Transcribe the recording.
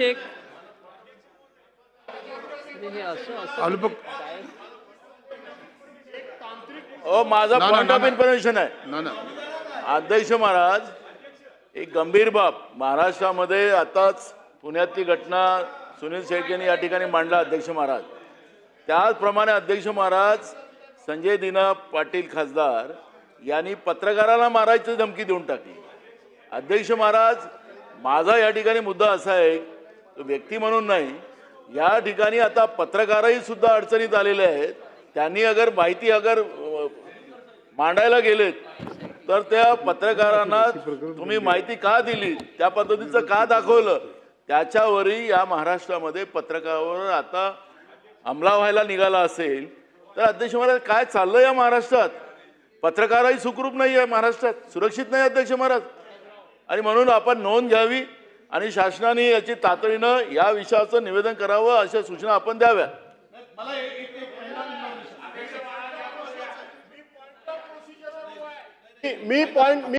एक हे असं असं अल्प माझा ना, पॉइंट ना, ऑफ ना. इन्फॉर्मेशन आहे. ना ना अध्यक्ष महाराज, एक गंभीर बाब महाराष्ट्रामध्ये आताच पुण्यातली घटना सुनील शेळकेंनी या ठिकाणी मांडला. अध्यक्ष महाराज, त्याचप्रमाणे अध्यक्ष महाराज संजय दिना पाटील खासदार यांनी पत्रकाराला मारायची धमकी देऊन टाकली. अध्यक्ष महाराज, माझा या ठिकाणी मुद्दा असा आहे, तो व्यक्ती म्हणून नाही, या ठिकाणी आता पत्रकारही सुद्धा अडचणीत आलेले आहेत. त्यांनी अगर माहिती मांडायला गेलेत तर त्या पत्रकारांना तुम्ही माहिती का दिली, त्या पद्धतीचं का दाखवलं, त्याच्यावरही या महाराष्ट्रामध्ये पत्रकारावर आता अंमला व्हायला निघाला असेल तर अध्यक्ष महाराज काय चाललंय या महाराष्ट्रात? पत्रकारही सुखरूप नाही आहे महाराष्ट्रात, सुरक्षित नाही अध्यक्ष महाराज. आणि म्हणून आपण नोंद घ्यावी आणि शासनाने याची तातडीनं या विषयाचं निवेदन करावं, अशा सूचना आपण द्याव्या. मी